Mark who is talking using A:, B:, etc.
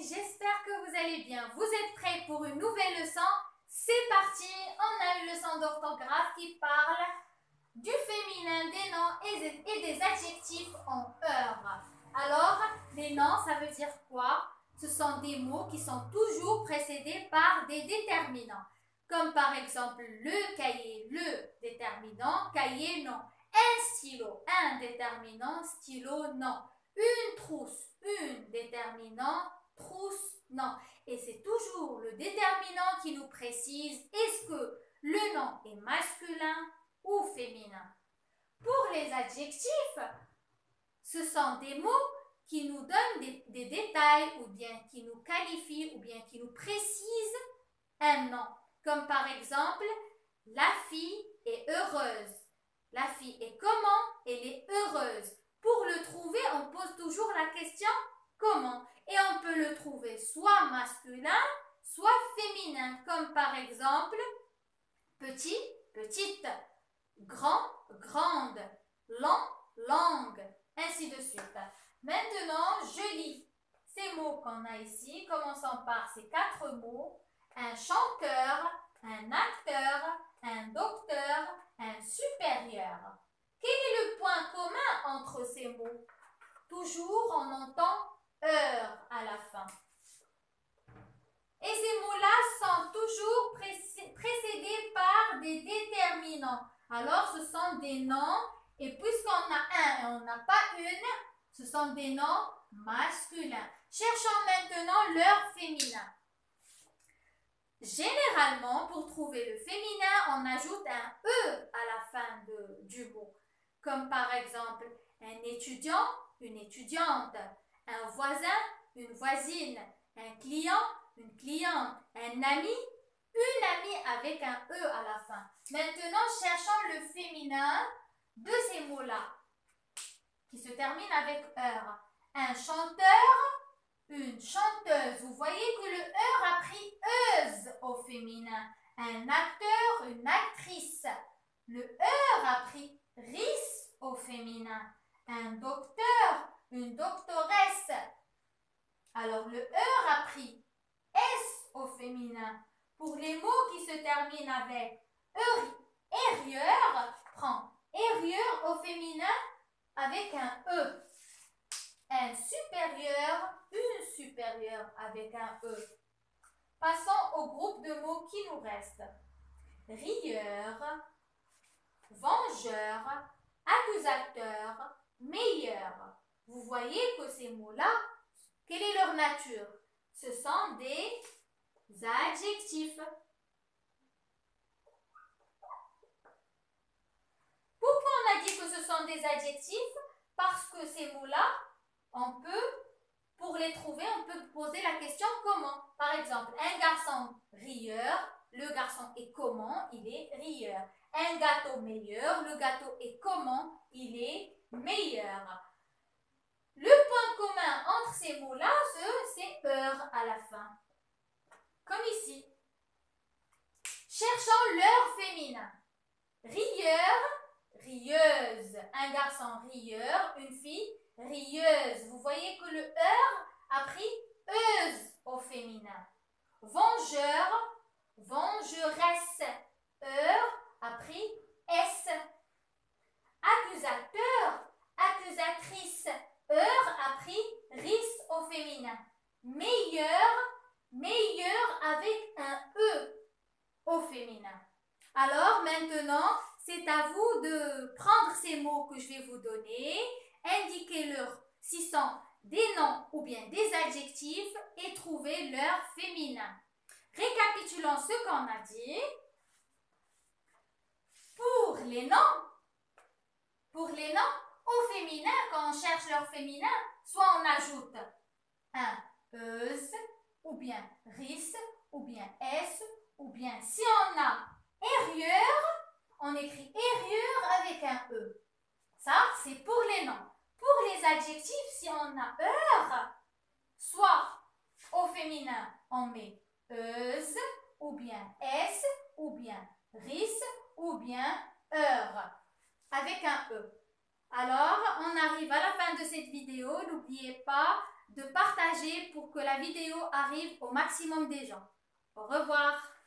A: j'espère que vous allez bien. Vous êtes prêts pour une nouvelle leçon? C'est parti, on a une leçon d'orthographe qui parle du féminin, des noms et des adjectifs en heure. Alors, les noms, ça veut dire quoi? Ce sont des mots qui sont toujours précédés par des déterminants. Comme par exemple le cahier, le déterminant, cahier, non. Un stylo, un déterminant, stylo, non. Une trousse, une déterminant, trousse, non. Et c'est toujours le déterminant qui nous précise est-ce que le nom est masculin ou féminin. Pour les adjectifs, ce sont des mots qui nous donnent des détails ou bien qui nous qualifient ou bien qui nous précisent un nom. Comme par exemple, la fille est heureuse. La fille est comment? Elle est heureuse. Pour le trouver, on pose toujours la question comment? Et on peut le trouver soit masculin, soit féminin. Comme par exemple, petit, petite, grand, grande, long, langue, ainsi de suite. Maintenant, je lis ces mots qu'on a ici, commençons par ces 4 mots. Un chanteur, un acteur, un docteur, un supérieur. Quel est le point commun entre ces mots? Toujours on entend heure à la fin. Et ces mots-là sont toujours précédés par des déterminants. Alors ce sont des noms, et puisqu'on a un et on n'a pas une, ce sont des noms masculins. Cherchons maintenant leur féminin. Généralement, pour trouver le féminin, on ajoute un E à la fin du mot. Comme par exemple, un étudiant, une étudiante, un voisin, une voisine, un client, une cliente, un ami, une amie avec un E à la fin. Maintenant, cherchons le féminin de ces mots-là, qui se terminent avec heure. Un chanteur, une chanteuse. Vous voyez que le heure a pris euse au féminin. Un acteur, une actrice. Le heure a pris ris au féminin. Un docteur, une doctoresse. Alors le heure a pris s au féminin. Pour les mots qui se terminent avec hérieur, prend hérieur au féminin avec un e. Un supérieur, une supérieure avec un E. Passons au groupe de mots qui nous restent. Rieur, vengeur, accusateur, meilleur. Vous voyez que ces mots-là, quelle est leur nature? Ce sont des adjectifs. Pourquoi on a dit que ce sont des adjectifs? Parce que ces mots-là, pour les trouver, on peut poser la question comment. Par exemple, un garçon rieur, le garçon est comment? Il est rieur. Un gâteau meilleur, le gâteau est comment? Il est meilleur. Le point commun entre ces mots-là, c'est heure à la fin. Comme ici. Cherchons l'heure féminin. Rieur, rieuse. Un garçon rieur, une fille rieuse. Vous voyez que le heure a pris euse au féminin. Vengeur, vengeresse. Heure a pris s. Accusateur, accusatrice. Heure a pris ris au féminin. Meilleur, meilleur avec un e au féminin. Alors maintenant, c'est à vous de prendre ces mots que je vais vous donner, indiquez-leur si ce sont des noms ou bien des adjectifs et trouver leur féminin. Récapitulons ce qu'on a dit. Pour les noms, au féminin, quand on cherche leur féminin, soit on ajoute un euse, ou bien ris, ou bien s, ou bien si on a hérieur, on écrit hérieur avec un E. Ça, c'est pour les noms. Pour les adjectifs, si on a heure, soit au féminin, on met euse, ou bien s, ou bien ris, ou bien heure, avec un E. Alors, on arrive à la fin de cette vidéo. N'oubliez pas de partager pour que la vidéo arrive au maximum des gens. Au revoir.